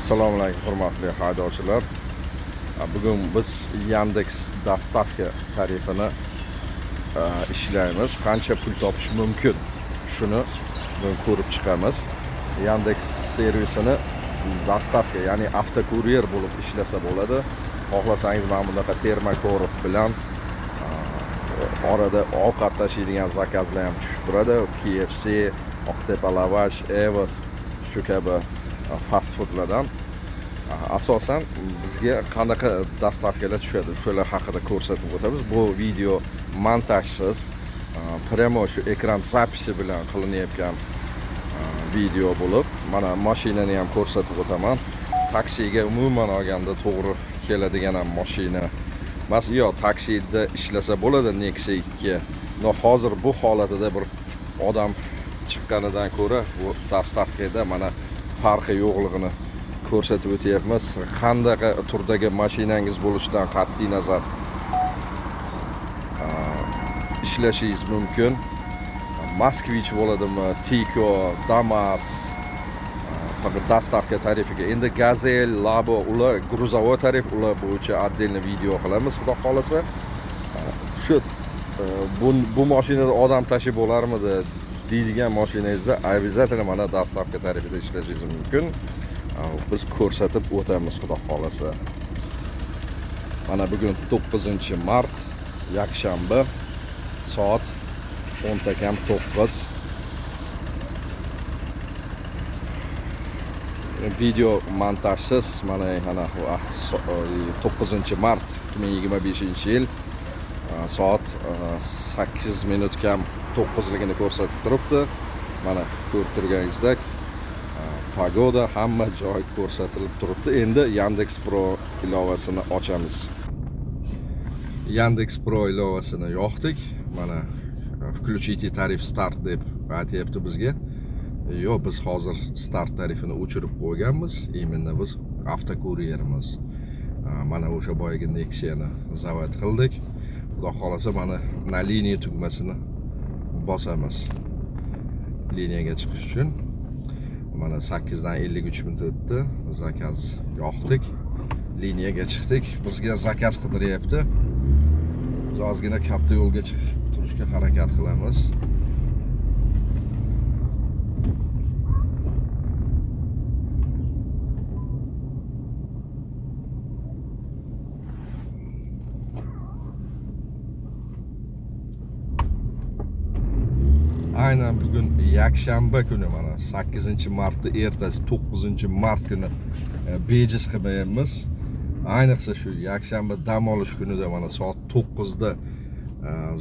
Assalomu alaykum hurmatli haydovchilar. Bugun biz Yandex dostavka tarifini ishlaymiz. Qancha pul topish mumkin shuni bugun ko'rib chiqamiz. Yandex servisini dostavka, ya'ni avtokuryer bo'lib ishlasa bo'ladi. Xohlasangiz mana bunaqa termokorov bilan orada ovqat tashiydigan zakazlar ham tushib turadi. KFC, Oqtepa lavash, Evos shu kabi fast foodlardan asosan bizga qanaqa dostavkalar tushadi, shular haqida ko'rsatib o'tamiz. Bu video montajsiz, pramo shu ekran zapisi bilan qilinayotgan video bo'lib, mana mashinani ham ko'rsatib o'taman. Taksiga umuman olganda to'g'ri keladigan ham mashina emas. Yo, taksida ishlasa bo'ladi Nexia 2. No, hozir bu holatida bir odam chiqqanidan ko'ra bu dostavkada mana farqi yo'qligini ko'rsatib o'tyapmiz. Qanday turdagi mashinangiz bo'lishidan qat'iy nazar ishlashingiz mumkin. Moskvich bo'ladimi, Tiko, Damas, faqat dostavka tarifiga. Endi Gazel, Labo, ular gruzovoy tarif, ular bo'yicha отдельно video qilamiz, xudo xolasa. Shu bu mashinada odam tashib bo'larmidi deydigan mashinangizda обязательно mana dostavka tarifida ishlashingiz mumkin. Biz ko'rsatib o'tamiz, xudo xolasa. Mana bugun 9-mart, yakshanba, soat 10:09. Video montajsiz, mana 9-mart 2025-yil soat 8 minut kam 9ligini ko'rsatib turibdi. Mana ko'rib turganingizdek pagoda, hamma joy ko'rsatilib turibdi. Endi Yandex Pro ilovasini ochamiz. Yandex Pro ilovasini yoqdik. Mana включите tarif start deb aytyapti bizga. Yo'q, biz hozir start tarifini o'chirib qo'yganmiz. Imенно biz avtokuryerimiz. Mana o'sha boyagi Nexia'ni zavat qildik. Xudo xolasa mana na liniya tugmasini bosamiz. Liniyaga chiqish uchun mana 8 dan 53 minut o'tdi. Zakaz yoqdik. Liniyaga chiqdik. Bizga zakaz qidiryapti. Biz ozgina katta yo'lga chiqib turishga harakat qilamiz. Aynan bugun yakshanba kuni, mana 8-martda ertasi 9-mart kuni bejiz qilmayapmiz. Ayniqsa shu yakshanba dam olish kunida mana soat 9da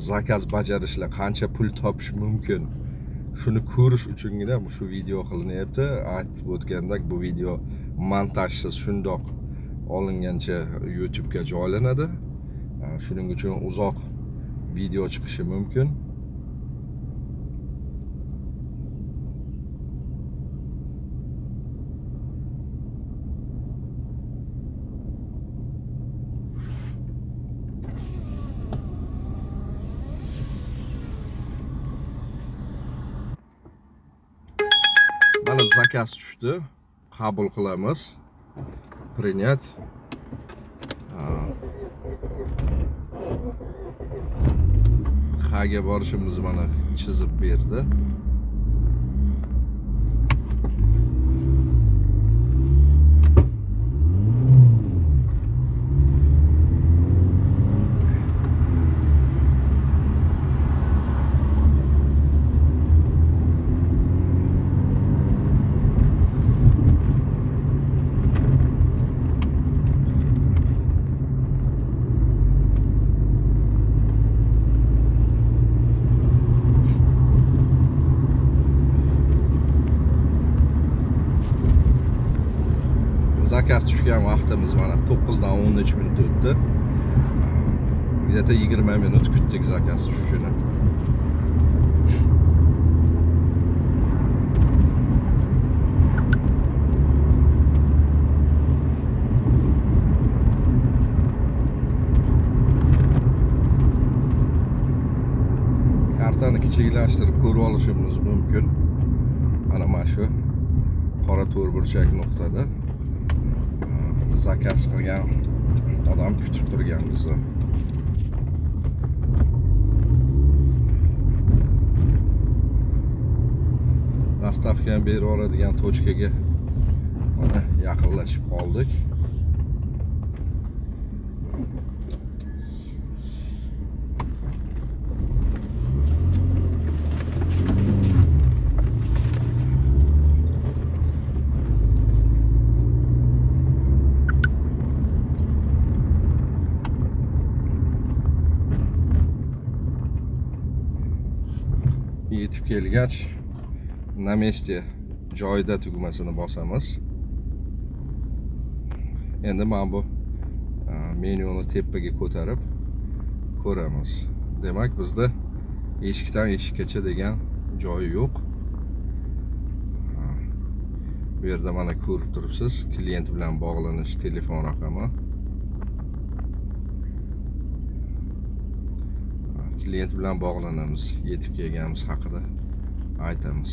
zakaz bajarishlar qancha pul topish mumkin shuni ko'rish uchungina shu video qilinyapti. Aytib o'tgandek, bu video montajsiz shundoq olingancha YouTube'ga joylanadi. Shuning uchun uzoq video chiqishi mumkin. Mana zakaz tushdi. Qabul qilamiz. Принять. Xaga borishimiz mana chizib berdi. Zakaz tushgan vaqtimiz mana 9 dan 13 minut o'tdi. Где-то 20 minut kutdik zakaz tushishini. Kartani kichiklashtirib ko'rib olishimiz mumkin. Mana shu qora to'rtburchak nuqtada zakaz qilgan odam kutib turgan bizni. Dastavkani berib oladigan tochkaga mana yaqinlashib qoldik. Yetib kelgach, na mesте joyida tugmasini bosamiz. Endi mana bu menyuni tepaga ko'tarib ko'ramiz. Demak, bizda eshikdan eshikkacha degan joyi yo'q. Bu yerda mana ko'rib turibsiz, klient bilan bog'lanish telefon raqami. Klient bilan bog'lanamiz, yetib kelganimiz haqida aytamiz.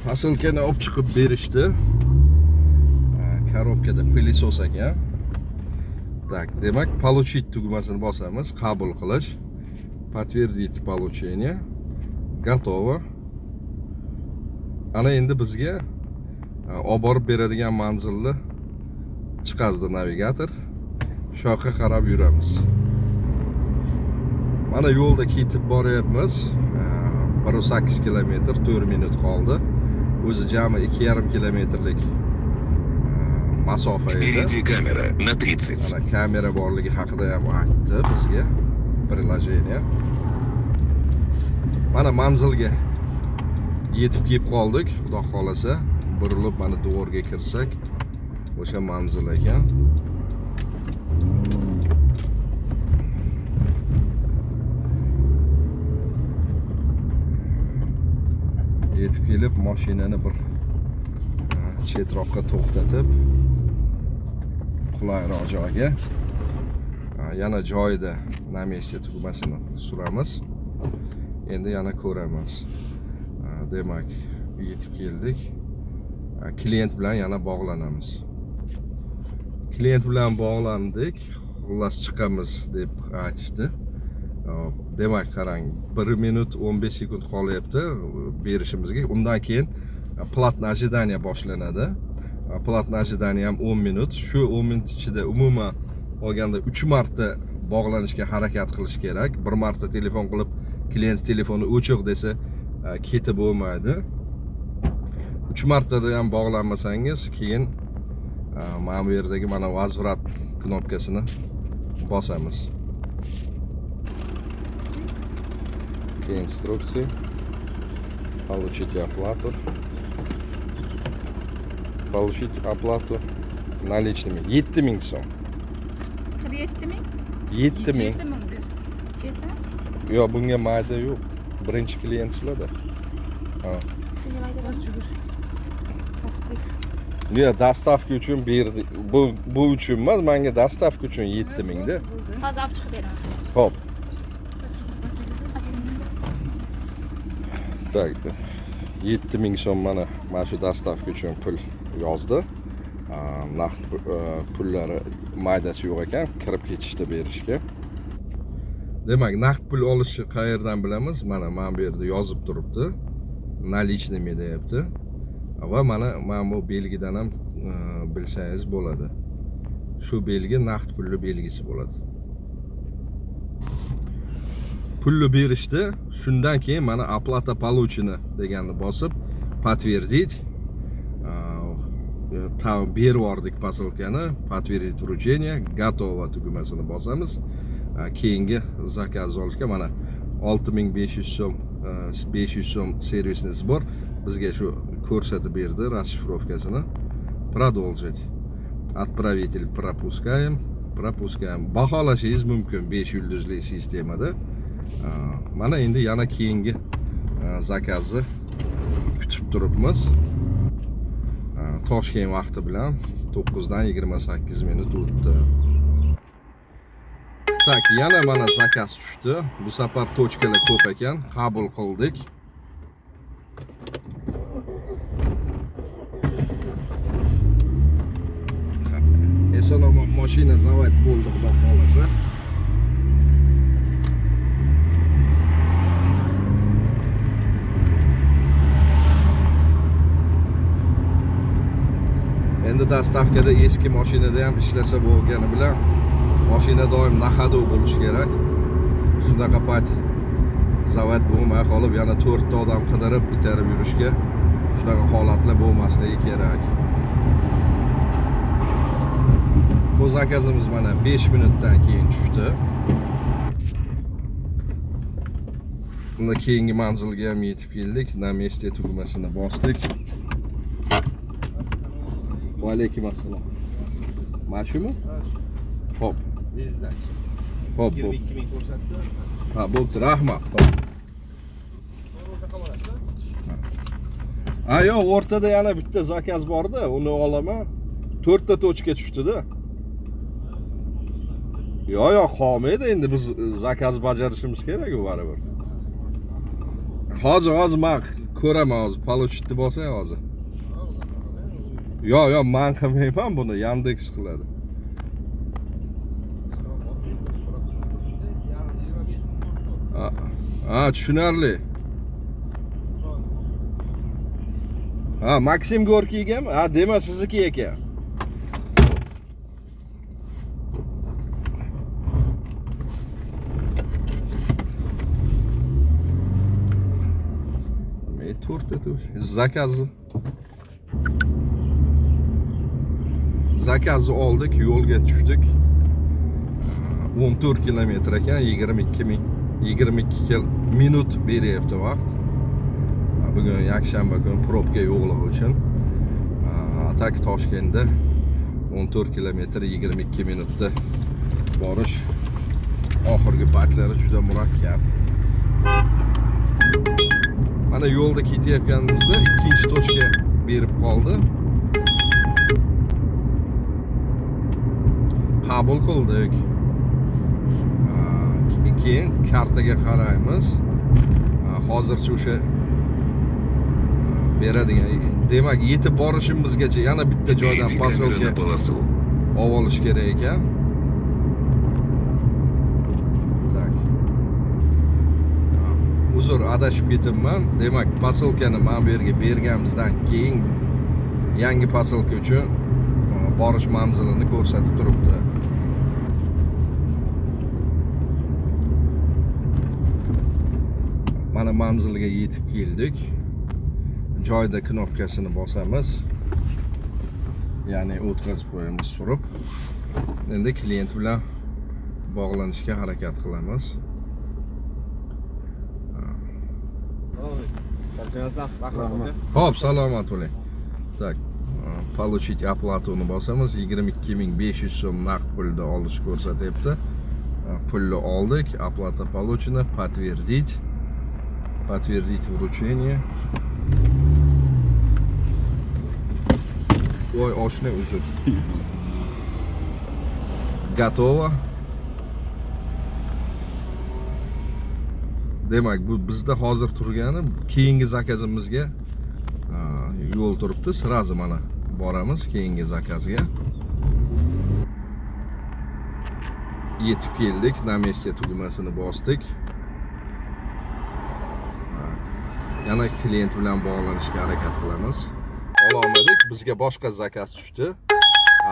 Posilkani olib chiqib berishdi. Korobkada pilisos ekan. Tak, demak, получить tugmasini bosamiz, qabul qilish. Подтвердить получение. Готово. Ana endi bizga olib borib beradigan manzilni chiqazdi navigator. Shu yoqqa qarab yuramiz. Mana yo'lda ketib boryapmiz. 1.8 kilometr, 4 minut qoldi. O'zi jami 2,5 kilometrlik masofa edi. Впереди камера на 30. Mana kamera borligi haqida ham aytdi bizga приложение. Mana manzilga yetib kelib qoldik. Xudo xolasa, burilib mana dvorga kirsak, o'sha manzil ekan. Yetib kelib mashinani bir chetroqqa to'xtatib, qulayroq joyga yana joyida na mesте tugmasini suramiz. Endi yana ko'ramiz. Demak, yetib keldik. Klient bilan yana bog'lanamiz. Klient bilan bog'landik. Xullas chiqamiz deb aytishdi. Demak, qarang, 1 minut 15 sekund qolyapti berishimizga. Undan keyin platni ожидание boshlanadi. Platni ожидание ham 10 minut. Shu 10 minut ichida umuman olganda 3 marta bog'lanishga harakat qilish kerak. Bir marta telefon qilib, klient telefoni o'chiq desa, ketib bo'lmaydi. 3 martada ham bog'lanmasangiz, keyin mana bu yerdagi mana возврат knopkasini bosamiz. Инструкции. Получить оплату. Получить оплату наличными. 7000 so'm. 7 ming? 7000. 7 ming. Yo'q, bunga mayda yo'q. Birinchi klientlarda. Ha. Yo'q, dastavka uchun berdi. Bu uchun emas, menga dastavka uchun 7000 da. Hozir olib chiqib beraman. Xo'p. Tak, 7000 so'm mana shu dastavka uchun pul yozdi. Naqd pullari maydasi yo'q ekan, kirib ketishdi berishga. Demak, naqd pul olishni qayerdan bilamiz? Mana bu yerda yozib turibdi. Наличными deyapti. Va mana bu belgidan ham bilsangiz bo'ladi. Shu belgi naqd pulli belgisi bo'ladi. Pulni berishdi. Shundan keyin mana оплата получена deganni bosib подтвердить. Berib yubordik posilkani, подтвердить вручение, готово tugmasini bosamiz. Keyingi zakaz olishga mana 6500 so'm 500 so'm servisimiz bor. Bizga shu ko'rsatib berdi расшифровкасini. Продолжить. Отправитель пропускаем. Baholashingiz mumkin 5 yulduzli sistemada. Mana endi yana keyingi zakazni kutib turibmiz. Toshkent vaqti bilan 9 dan 28 minut o'tdi. Tak, yana mana zakaz tushdi. Bu safar tochkalar ko'p ekan, qabul qildik. salomat mashina zavod bo'ldi, xudo xolasa. Endi dastavkada eski mashinada ham ishlasa bo'lgani bilan mashina doim nahado bo'lishi kerak. Shunaqa payt zavod bo'lmay qolib, yana 4 ta odam qidirib itarib yurishga shunaqa holatlar bo'lmasligi kerak. Bu zakazimiz mana 5 minutdan keyin tushdi. Bunda keyingi manzilga ham yetib keldik. Na mesте tugmasini bosdik. Va alaykum assalom. Mana shumi? Hop. Hop. 22 ming ko'rsatdi. Ha, bo'pti, rahmat. Ha, yo'q, o'rtada yana bitta zakaz bor-da, uni olaman. 4 ta tochka tushdi-da. Yo'q, qolmaydi, endi biz zakaz bajarishimiz kerak baribir. Hozir men ko'raman hozir, получitni bo'lsa hozir. Yo'q, men qilmayman buni, Yandex qiladi. Ha, tushunarli. Ha, Maksim Gorkiyga mi? Ha, dema sizniki ekan. To'rtta zakazni oldik, yo'lga tushdik. 14 kilometr ekan, 22 minut beryapti vaqt. Bugun yakshanba kuni probka yo'qligi uchun tak Toshkentda 14 kilometr 22 minutda borish oxirgi paytlari juda murakkab. Mana yo'lda ketayotganimizda ikkinchi tochka berib qoldi. Qabul qildik. Keyin kartaga qaraymiz. Hozircha o'sha beradigan, demak yetib borishimizgacha yana bitta joydan posilka olib olish kerak ekan. Tak. Uzr, adashib ketibman. Demak, posilkani men bu yerga berganimizdan keyin yangi posilka uchun borish manzilini ko'rsatib turibdi. Mana manzilga yetib keldik. Joyda knopkasini bosamiz. Ya'ni o'tkazib qo'yamiz surib. Endi klient bilan bog'lanishga harakat qilamiz. Hop, salomat bo'ling. Tak, получить оплатуni bosamiz. 22.500 so'm naqd pulda olish ko'rsatyapti. Pulni oldik, оплата получена, подтвердить. Подтвердить вручение. Voy, oshna uzr. Готово. Demak, bu bizda hozir turgani keyingi zakazimizga yo'l turibdi. Sirazi mana boramiz keyingi zakazga. Yetib keldik, na mesте tugmasini bosdik. Yana klient bilan bog'lanishga harakat qilamiz. Ololmadik, bizga boshqa zakaz tushdi.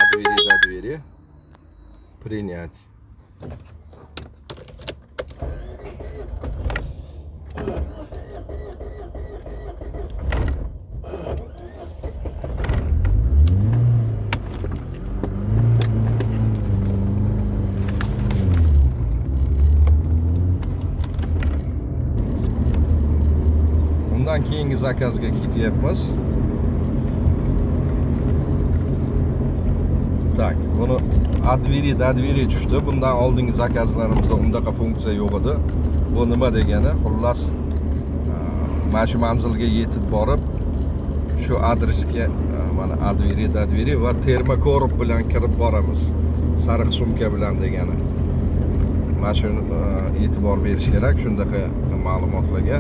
Adveri. Принять. Undan keyingi zakazga ketyapmiz. Tak, buni adveri tushdi. Bundan oldingi zakazlarimizda undaqa funksiya yo'q edi. Bu nima degani? Xullas, mana shu manzilga yetib borib, shu adresga mana adveri va termokorb bilan kirib boramiz. Sariq sumka bilan degani. Mana shuni e'tibor berish kerak shundaqa ma'lumotlarga.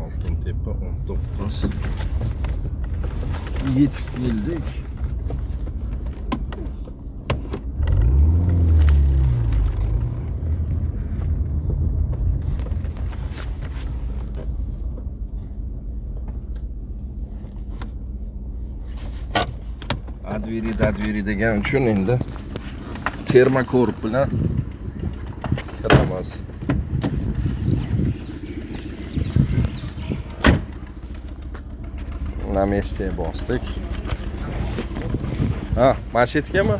Oltin tepa 19. yetib keldik. Adviri degan uchun endi termokorp bilan kiramiz. Na mesте bosdik. Ha, mashetkami?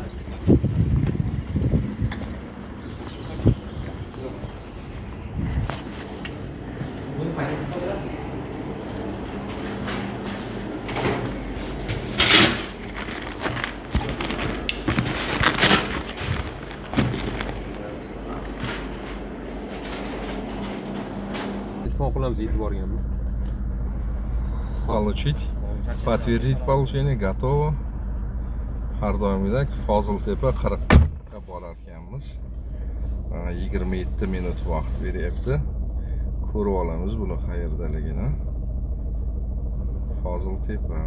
Telefon qilamiz yetib borganmi? Получить. Подтвердить получение готово. Har doimgidek Foziltepa 40 ga borar ekanmiz. 27 minut vaqt beryapti. Ko'rib olamiz buni qayerdaligini. Foziltepa.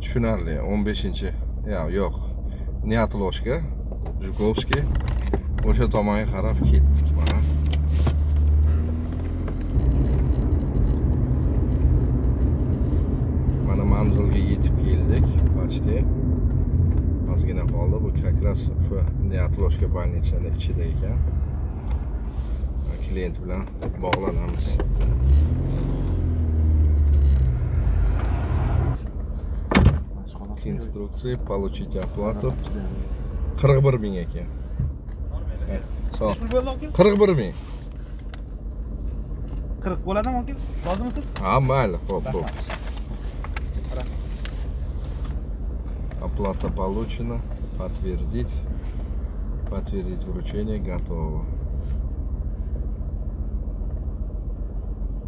Tushunarli. 15-chi. Yo'q. Nyatloshka, Zhukovskiy. O'sha tomonga qarab ketdik mana. Mana manzilga yetib keldik. Почти. Ozgina qoldi. Bu как раз o'sha Nyatloshka больницani ichida ekan. Klient bilan bog'lanamiz. Instruksiya, получить оплату. 41 ming ekan. 41 ming. 40 bo'ladimi aka? Rozimisiz? Ha, mayli, xo'p. Оплата получена. Подтвердить. Подтвердить вручение готово.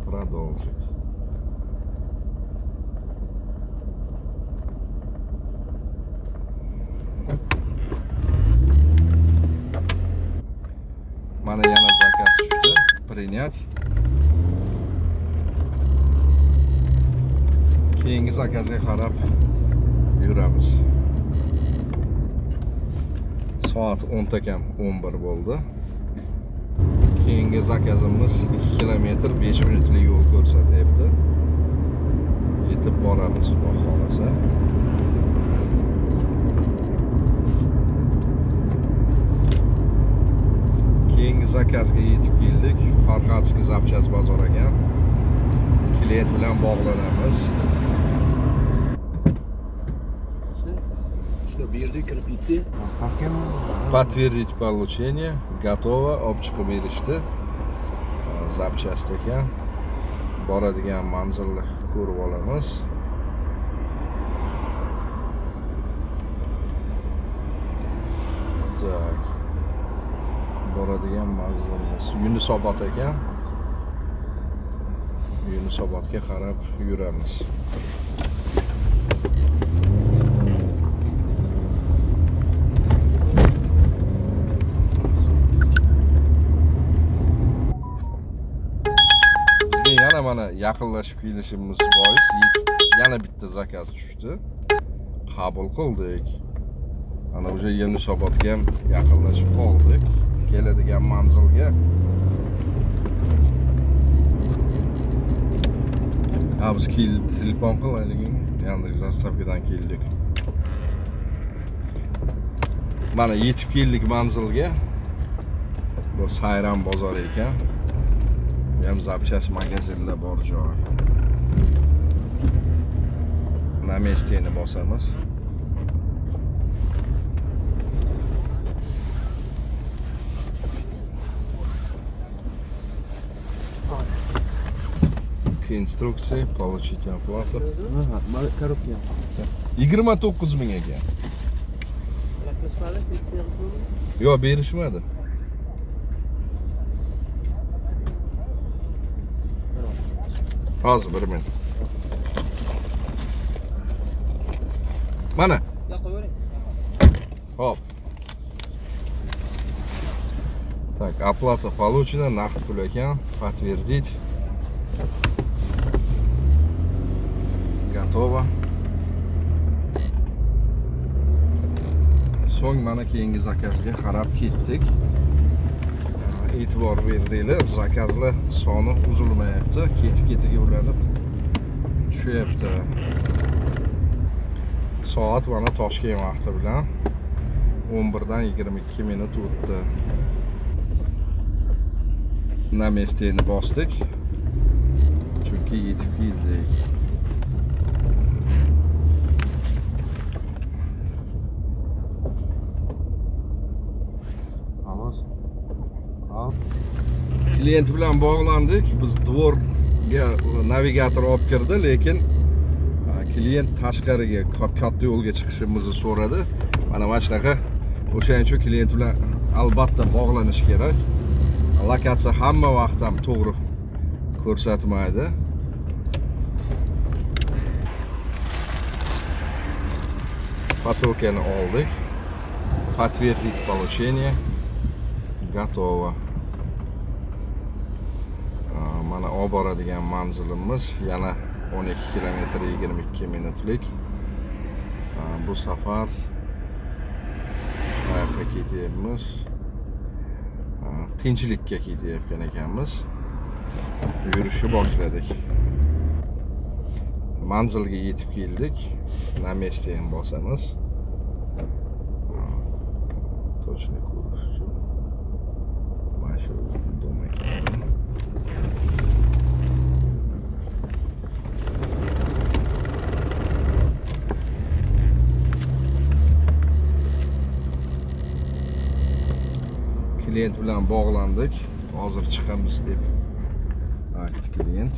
Продолжить. Mana yana zakaz tushdi. Принять. Keyingi zakazga qarab yuramiz. Soat 10 kam 11 bo'ldi. Keyingi zakazimiz 2 kilometr 5 minutlik yo'l ko'rsatyapti. Yetib boramiz xudo xolasa. Keyingi zakazga yetib keldik. Farxatskiy zapchast bozor ekan. Klient bilan bog'lanamiz. Что, bu yerda kirib ketdi? Dostavkami? Подтвердить получение. Готово. Olib chiqib berishdi. Zapchast ekan. Boradigan manzilni ko'rib olamiz. Tak. Boradigan manzilimiz Yunusobod ekan. Yunusobodga qarab yuramiz. Bizga yana mana yaqinlashib kelishimiz bois yana bitta zakaz tushdi. Qabul qildik. Ana o'sha Yunusobodga ham yaqinlashib qoldik. Keladigan manzilga. Biz telefon qilaylik. Yandex zastavkadan keldik. Mana yetib keldik manzilga. Bu Sayram bozori ekan. Bu ham zapchast magazinlar bor joy. Na mesteni bosamiz. Instruksiya, получить оплату. Ha, mana коробка. 29 ming ekan. Yo'q, berishmadi. Hozir 1 minut. Mana. Ya qo'yavering. Hop. Так, оплата получена, naqd pul ekan, подтвердить. Готово. So'ng mana keyingi zakazga qarab ketdik. E'tibor berdinglar, zakazlar soni uzilmayapti, keti-ketiga ulanib tushyapti. Soat mana Toshkent vaqti bilan 11 dan 22 minut o'tdi. Na местeni bosdik. Chunki yetib keldik. Almas. Al. Klient bilan bog'landik. Biz dvorga navigator olib kirdi, lekin klient tashqariga katta yo'lga chiqishimizni so'radi. Mana shunaqa o'shaning uchun klient bilan albatta bog'lanish kerak. Lokatsiya hamma vaqt ham to'g'ri ko'rsatmaydi. Поселкani oldik. Подтвердить получение. Готово. Mana olib boradigan manzilimiz yana 12 kilometr 22 minutlik. Bu safar qayoqqa ketyapmiz? Tinchlikka ketayotgan ekanmiz. Yurishni boshladik. Manzilga yetib keldik. Na местeni bosamiz. Точно ko'rish uchun. Mana shu dom ekan. Klient bilan bog'landik. Hozir chiqamiz deb aytdi klient.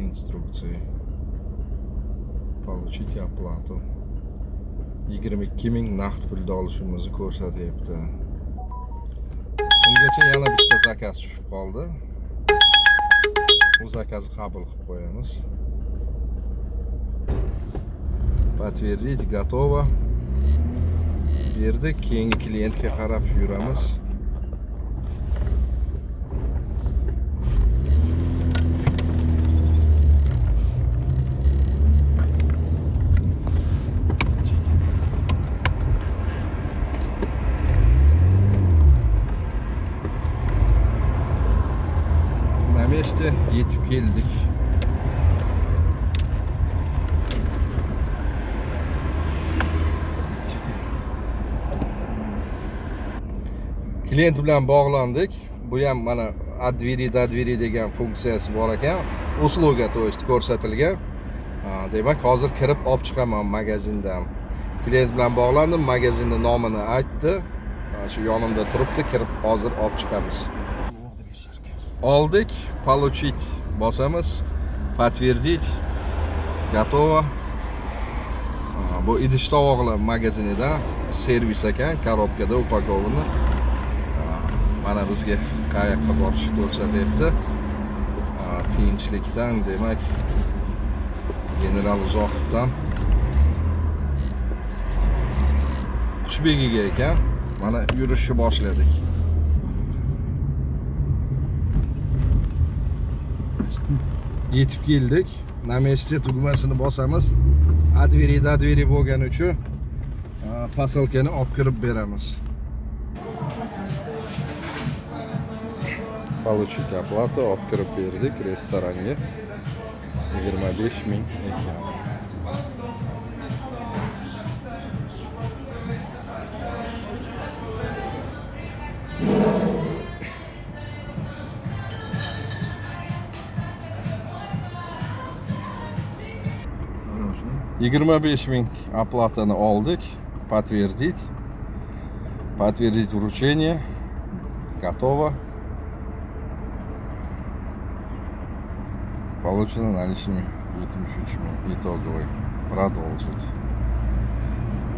Инструкции. Получить оплату. 22 ming naqd pulda olishimizni ko'rsatyapti. Ungacha yana bitta zakaz tushib qoldi. Bu zakazni qabul qilib qo'yamiz. Подтвердить, готово. Berdik, keyingi klientga qarab yuramiz. Na месте yetib keldik. Klient bilan bog'landik. Bu ham mana adviri degan funksiyasi bor ekan. Usluga to есть ko'rsatilgan. Demak, hozir kirib olib chiqaman magazindan. Klient bilan bog'landim, magazinning nomini aytdi. Shu yonimda turibdi, kirib hozir olib chiqamiz. Oldik, получить bosamiz. Подтвердить. Готово. Bu idish tovoqlar magazinidan servis ekan, korobkada upakovani. Mana bizga qayoqqa borishni ko'rsatyapti. Tinchlikdan, demak, General Uzoqovdan Qushbegiga ekan. Mana yurishni boshladik. Yetib keldik. Na месте tugmasini bosamiz. Adviri bo'lgani uchun posilkani olib kirib beramiz. Получить оплату, olib kirib berdik restoranga. 25 ming ekan. Хорошо. 25 ming оплатаны oldik. Подтвердить. Подтвердить вручение. Готово. Получено наличными 73 ming. Итоговый. Продолжить.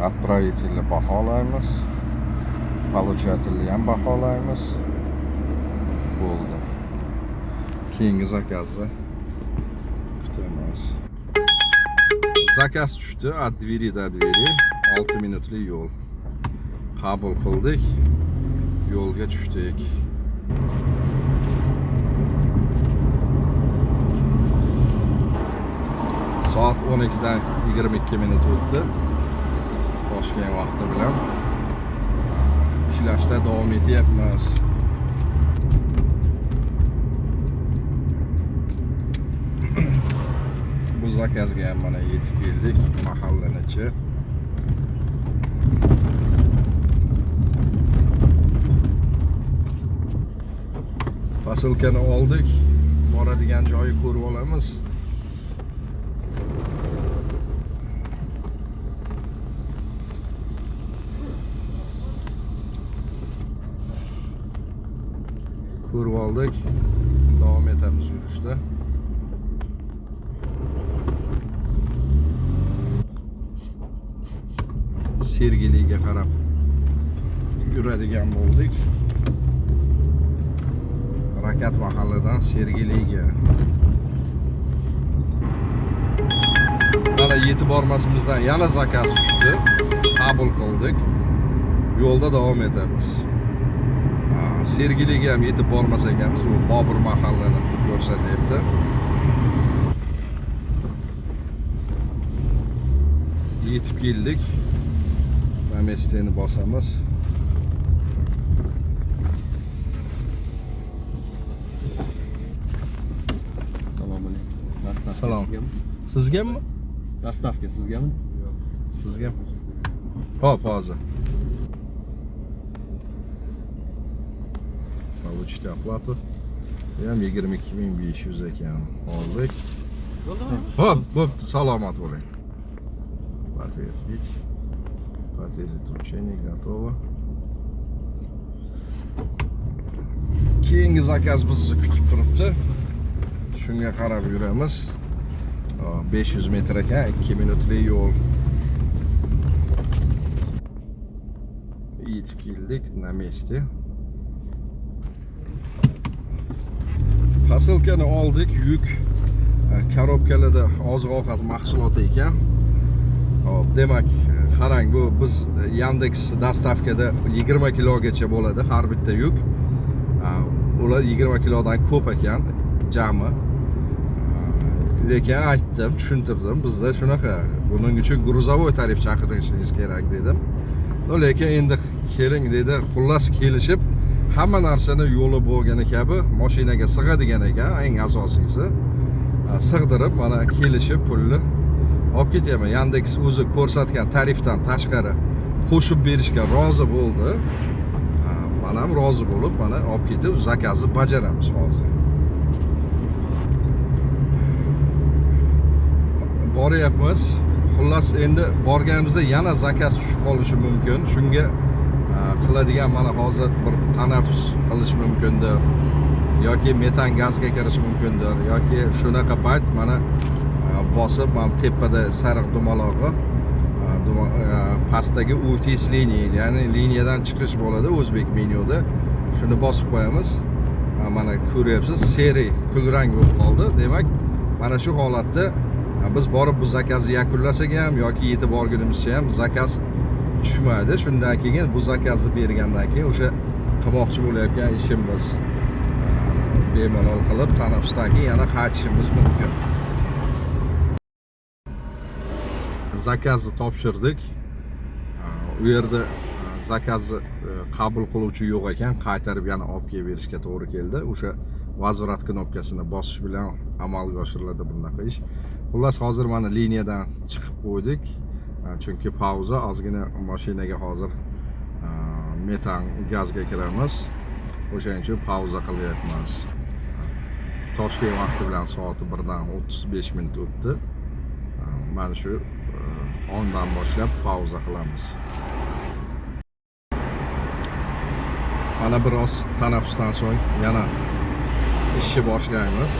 Отправителя baholaymiz. Получателя ham baholaymiz. Bo'ldi. Keyingi zakazda kutamiz. zakaz tushdi. От двери до двери 6 minutlik yo'l. Qabul qildik. Yo'lga tushdik. Soat 12dan 22 minut o'tdi. Toshkent vaqti bilan ishlashda davom etyapmiz. Bu zakazga ham mana yetib keldik. Mahallaning ichi. Posilkani oldik. Boradigan joyi ko'rib olamiz. Ko'rib oldik. Davom etamiz yurishda. Sergeliga qarab yuradigan bo'ldik. Rakat mahalladan Sergeliga. Mana yetib bormasimizdan yana zakaz tushdi. Qabul qildik. Yo'lda davom etamiz. Sergeliga ham yetib bormasak ham u Bobur mahallani ko'rsatyapti. Yetib keldik. Namesteni bosamiz. Assalomu alaykum. Salom. Sizgami? Dostavka sizgami? Sizgami? Hop, hozir. Получить оплату. Ham 22.500 ekan. Oldik. Hop, bo'pti, salomat bo'ling. Подтвердить. Подтвердить вручение готово. Keyingi zakaz bizni kutib turibdi. Shunga qarab yuramiz. 500 metr ekan, 2 minutlik yo'l. Yetib keldik na месте. Posilkani oldik, yuk korobkalarda oziq-ovqat mahsuloti ekan. Demak, qarang, bu biz Yandex dostavkada 20 kilogacha bo'ladi har bitta yuk. Ular 20 kilodan ko'p ekan jami. Lekin aytdim, tushuntirdim, bizda shunaqa. Buning uchun gruzovoy tarif chaqirishingiz kerak dedim. Lekin endi keling dedi, xullas kelishib hamma narsani yo'li bo'lgani kabi mashinaga sig'adigan ekan, eng asosiysi. Sig'dirib, mana kelishib pulni olib ketyapman. Yandex o'zi ko'rsatgan tarifdan tashqari qo'shib berishga rozi bo'ldi. Mana ham rozi bo'lib, mana olib ketib zakazni bajaramiz hozir. Boryapmiz. Xullas endi borganimizda yana zakaz tushib qolishi mumkin. Shunga qiladigan mana hozir bir tanaffus qilish mumkindir. Yoki metan gazga kirish mumkindir. Yoki shunaqa payt mana bosib, mana tepada sariq dumalog'i pastdagi UTS liniya, ya'ni liniyadan chiqish bo'ladi o'zbek menyuda. Shuni bosib qo'yamiz. Mana ko'ryapsiz, seri kulrang bo'lib qoldi. Demak, mana shu holatda biz borib bu zakazni yakunlasak ham yoki yetib borgunimizcha ham zakaz tushmaydi. Shundan keyin bu zakazni bergandan keyin o'sha qilmoqchi bo'layotgan ishimiz bemalol qilib tanaffusdan keyin yana qaytishimiz mumkin. Zakazni topshirdik. U yerda zakazni qabul qiluvchi yo'q ekan, qaytarib yana olib kelib berishga to'g'ri keldi. O'sha vazrat knopkasini bosish bilan amalga oshiriladi bunaqa ish. Xullas hozir mana liniyadan chiqib qo'ydik. Chunki pauza, ozgina mashinaga hozir metan gazga kiramiz. O'shaning uchun pauza qilyapmiz. Toshkent vaqti bilan soati 1dan 35 minut o'tdi. Mana shu ondan boshlab pauza qilamiz. Mana biroz tanaffusdan so'ng yana ishni boshlaymiz.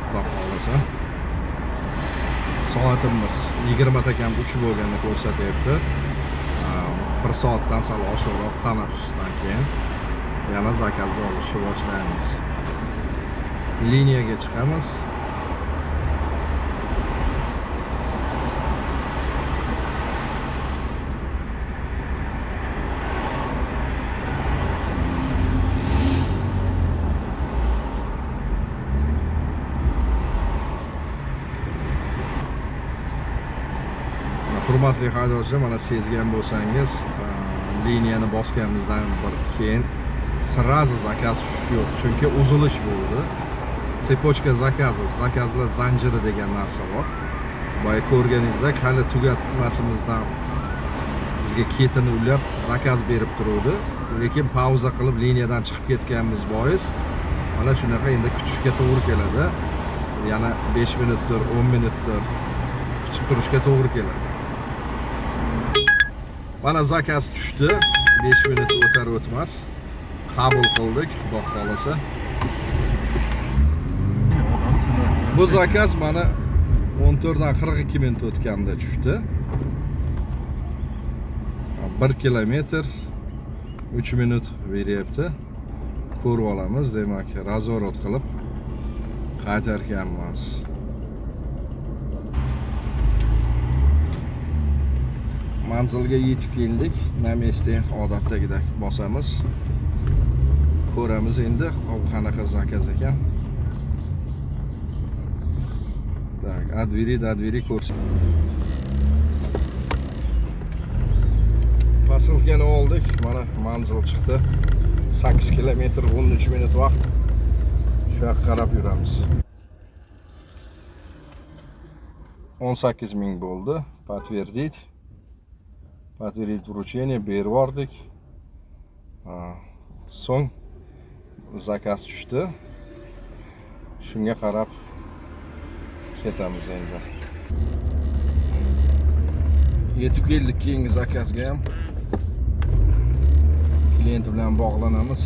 Xudo xolasa. Soatimiz 20 takam 3 bo'lganini ko'rsatyapti. 1 soatdan sal oshiqroq tanaffusdan keyin yana zakazni olishni boshlaymiz. Liniyaga chiqamiz. hurmatli haydovchilar, mana sezgan bo'lsangiz, liniyani bosganimizdan keyin sразу zakaz tushish yo'q, chunki uzilish bo'ldi. Sepochka zakazlar zanjiri degan narsa bor. Boya ko'rganingizdek, hali tugatmasimizdan bizga ketini ulab zakaz berib turuvdi, lekin pauza qilib liniyadan chiqib ketganimiz bois mana shunaqa endi kutishga to'g'ri keladi. Yana 5 minutdir, 10 minutdir kutib turishga to'g'ri keladi. Mana zakaz tushdi. 5 minut o'tar o'tmas qabul qildik, xudo xolasa. Bu zakaz mana 14 dan 42 minut o'tganda tushdi. 1 kilometr 3 minut beryapti. Ko'rib olamiz, demak, razvorot qilib qaytarganmiz. Manzilga yetib keldik. Na mesda odatdagidek bosamiz. Ko'ramiz endi qanaqa zakaz ekan. Tak, adviri ko'rsin. Posilkani oldik. Mana manzil chiqdi. 8 kilometr 13 minut vaqt. Shu yoqqa qarab yuramiz. 18 ming bo'ldi. Подтвердить вручение berib yubordik. So'ng zakaz tushdi. Shunga qarab ketamiz endi. Yetib keldik keyingi zakazga ham. Klient bilan bog'lanamiz.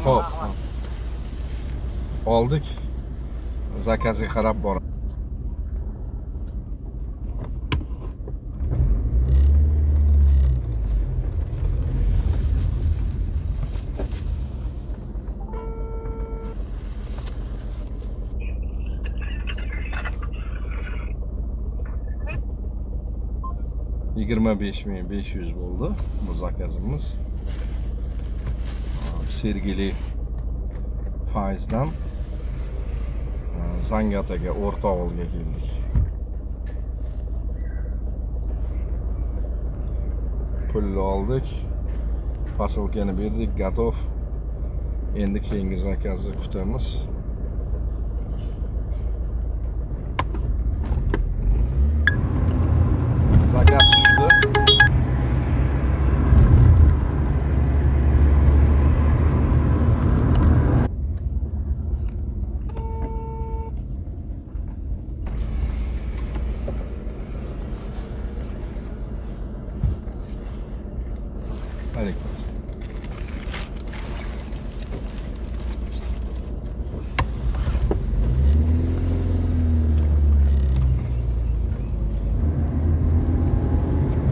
Hop. Oldik. Zakazga qarab boramiz. $25.500 bo'ldi bu zakazimiz. Sergeli faizdan Zangataga, O'rtoqolga keldik. Pulni oldik. Posilkani berdik, готов. Endi keyingi zakazni kutamiz. Zakaz tushdi.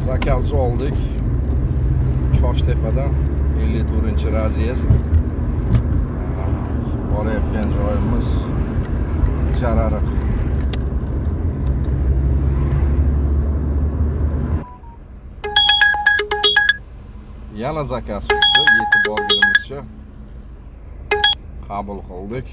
Zakazni oldik. Choshtepadan 54-razyezd. Borayotgan joyimiz Jarariq. Yana zakaz tushdi, yetib borganimizcha qabul qildik.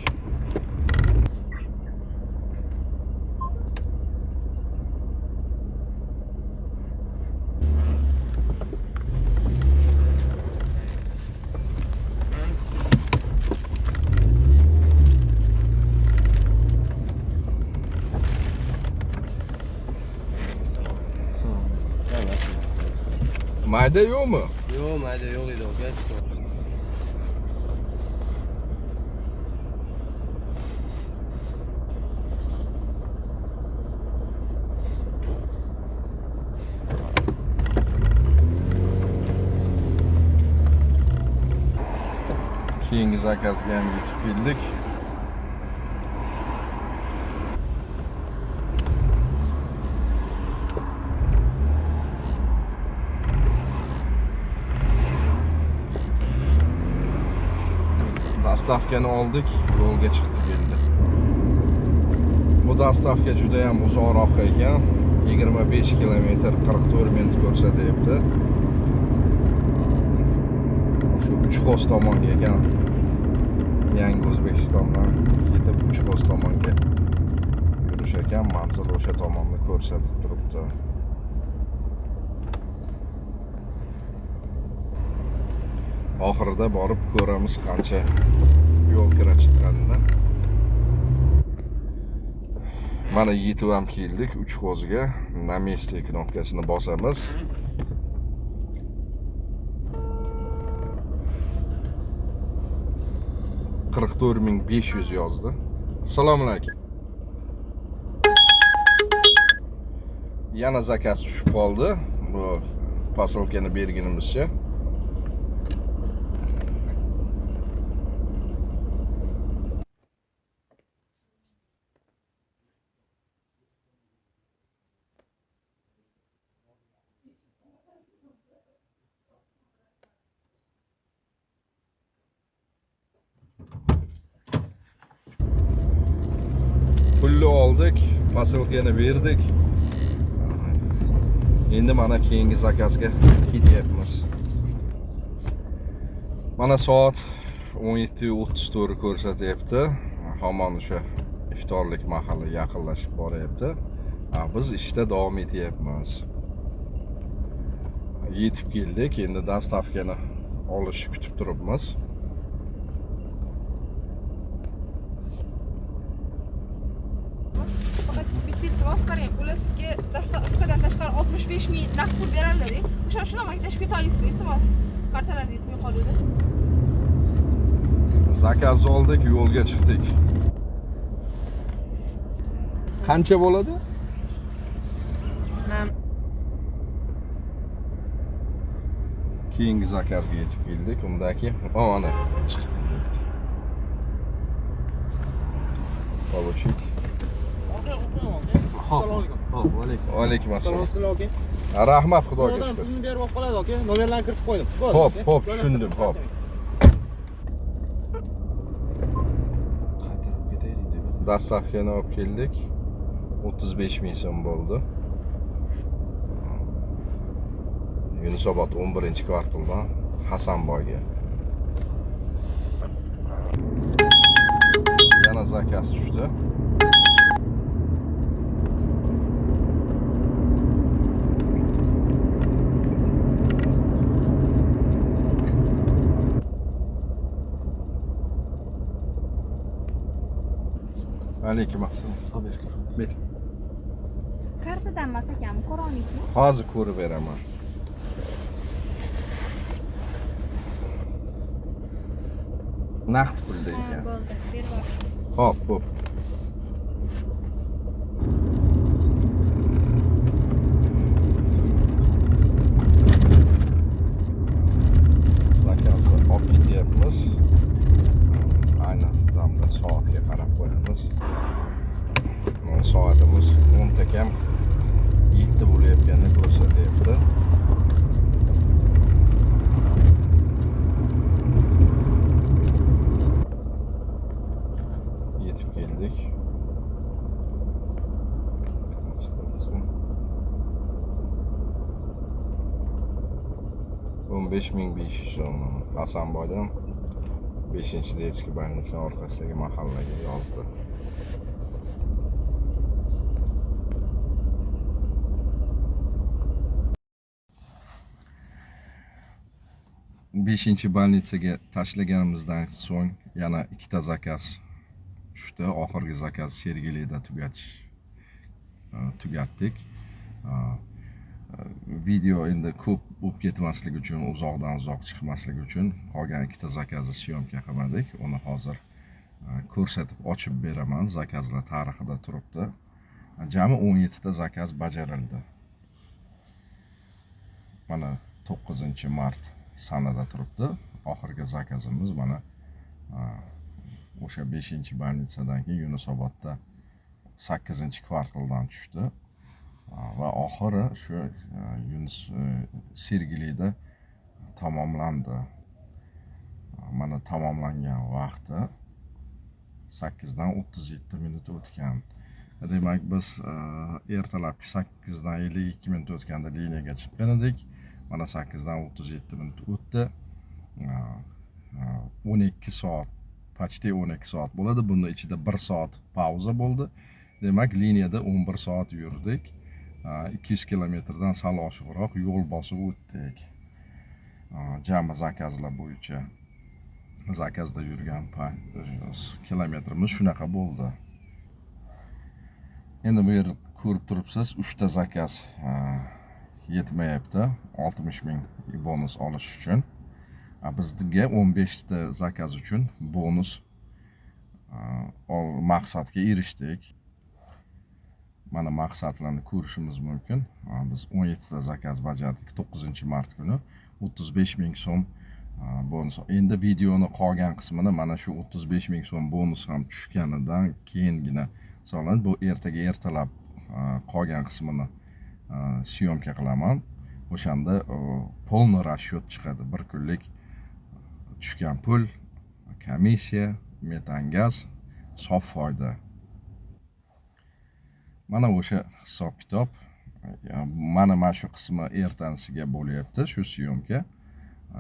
Mayda yo'qmi? Yo'q, mayda yo'q edi, gaz bor. Keyingi zakazga ham yetib keldik. Dastavkani oldik, yo'lga chiqdik endi. Bu dastavka juda ham uzoqroq ekan. 25 kilometr 44 minut ko'rsatyapti. Shu Uchxo'z tomonga ekan. Yangi O'zbekistondan ketib Uchxo'z tomonga yurish ekan. Manzil o'sha tomonni ko'rsatib turibdi. Oxirida borib ko'ramiz qancha yo'l kira chiqqanini. Mana yetib ham keldik Uchxo'zga. Na месте knopkasini bosamiz. $44,500 yozdi. Assalomu alaykum. Yana zakaz tushib qoldi. Bu posilkani berganimizcha. Pulni oldik, posilkani berdik. Endi mana keyingi zakazga ketyapmiz. Mana soat 17:34 ko'rsatyapti. Hamon o'sha iftorlik mahali yaqinlashib boryapti. Biz ishda davom etyapmiz. Yetib keldik, endi dastavkani olishni kutib turibmiz. iltimos qarang, ular sizga dastavkadan tashqari 65,000 naqd pul beradilar. O'sha shuni maktab shpitalingizni iltimos kartalarni yetmay qoldi. Zakaz oldik, yo'lga chiqdik. Qancha bo'ladi? Keyingi zakazga yetib keldik. Undaki mana chiqib keldik. Получить. Alaykum assalom. Rahmat, Xudoga shukr. Pulni berib olib qoladi aka. Nomerlarni kiritib qo'ydim. Xo'p, tushundim, xo'p. Dastavkani olib keldik. 35,000 so'm bo'ldi. Yunusobod 11-kvartaldan Hasanboyga. Yana zakaz tushdi. Alaykum assalom. Ber. Kartadan emas ekan, ko'ra olasizmi? Hozir ko'rib beraman. Naqd pulda ekan. Bo'ldi, berib ol. Xo'p, bo'pti. Zakazni olib ketyapmiz. Aynan damda soatga qarab qo'yamiz. Soatimiz 10 ta kam 7 bo'layotganini ko'rsatyapti. Yetib keldik. 15,500 so'm. Hasanboydan 5-detskiy больница orqasidagi mahallaga yozdi. Beshinchi больницаga tashlaganimizdan so'ng yana ikkita zakaz tushdi. Oxirgi zakaz Sergelida tugatdik. Video endi ko'p bo'lib ketmasligi uchun, uzoqdan uzoq chiqmasligi uchun qolgan ikkita zakazni syomka qilmadik. Uni hozir ko'rsatib ochib beraman. Zakazlar tarixida turibdi. Jami 17 ta zakaz bajarildi. Mana 9-mart sanada turibdi. Oxirgi zakazimiz mana o'sha 5-больницаdan keyin Yunusobodda 8-kvartaldan tushdi. Va oxiri shu Sergelida tamomlandi. Mana tamomlangan vaqti 8dan 37 minut o'tgan. Demak biz ertalabki 8dan 52 minut o'tganda liniyaga chiqqan edik. Mana 8dan 37 minut o'tdi. 12 soat, почти 12 soat bo'ladi. Bunda ichida 1 soat pauza bo'ldi. Demak, liniyada 11 soat yurdik. 200 kilometrdan sal oshiqroq yo'l bosib o'tdik. Jami zakazlar bo'yicha zakazda yurgan kilometrimiz shunaqa bo'ldi. Endi bu yer ko'rib turibsiz, 3 ta zakaz yetmayapti 60 ming bonus olish uchun. Bizga 15 ta zakaz uchun bonus maqsadga erishdik. Mana maqsadlarni ko'rishimiz mumkin. Biz 17 ta zakaz bajardik 9-mart kuni. 35 ming so'm bonus. Endi videoni qolgan qismini mana shu 35 ming so'm bonus ham tushganidan keyingina so'raladi. Bu ertaga ertalab qolgan qismini syomka qilaman. O'shanda polni расчет chiqadi. Bir kunlik tushgan pul, komissiya, metan gaz, sof foyda. Mana o'sha hisob kitob. Mana shu qismi ertanisiga bo'lyapti shu syomka.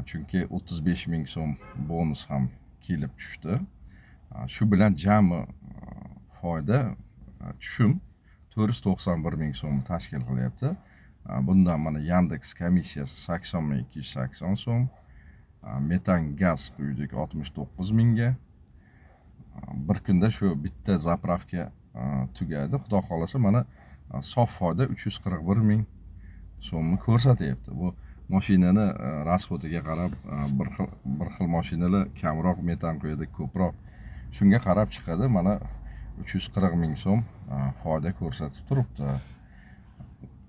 Chunki 35 ming so'm bonus ham kelib tushdi. Shu bilan jami foyda tushum 491 ming so'm tashkil qilyapti. Bundan mana Yandex komissiyasi 80.280 so'm. Metan gaz quydik 69 mingga. Bir kunda shu bitta zapravka tugadi. Xudo xolasa mana sof foyda 341 ming so'mni ko'rsatyapti. Bu mashinani rasxodiga qarab bir xil mashinalar kamroq metan quyadi, ko'proq. Shunga qarab chiqadi. Mana 340 ming so'm foyda ko'rsatib turibdi.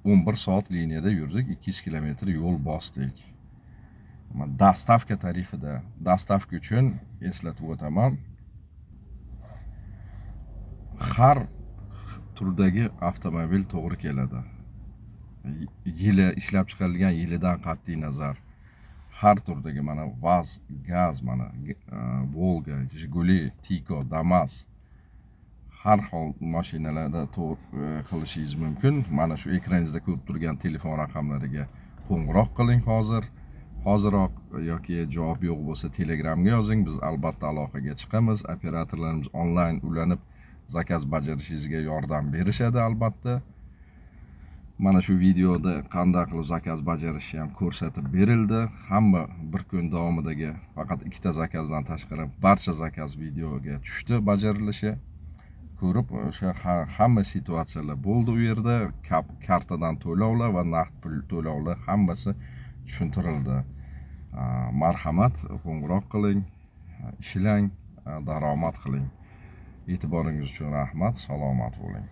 11 soat liniyada yurdik, 200 kilometr yo'l bosdik. Dastavka tarifida, dastavka uchun eslatib o'taman. Har turdagi avtomobil to'g'ri keladi. Yili ishlab chiqarilgan yilidan qat'iy nazar har turdagi mana Vaz, Gaz, mana Volga, Jiguli, Tiko, Damas har xil mashinalarda qilishingiz mumkin. Mana shu ekraningizda ko'rib turgan telefon raqamlariga qo'ng'iroq qiling hoziroq yoki javob yo'q bo'lsa Telegramga yozing. Biz albatta aloqaga chiqamiz. Operatorlarimiz onlayn ulanib zakaz bajarishingizga yordam berishadi albatta. Mana shu videoda qanday qilib zakaz bajarishi ham ko'rsatib berildi. Hamma bir kun davomidagi faqat 2 ta zakazdan tashqari barcha zakaz videoga tushdi bajarilishi. Ko'rib, o'sha hamma situatsiyalar bo'ldi u yerda. Kartadan to'lovlar va naqd pul to'lovlar hammasi tushuntirildi. Marhamat, qo'ng'iroq qiling, ishlang, daromad qiling. E'tiboringiz uchun rahmat, salomat bo'ling.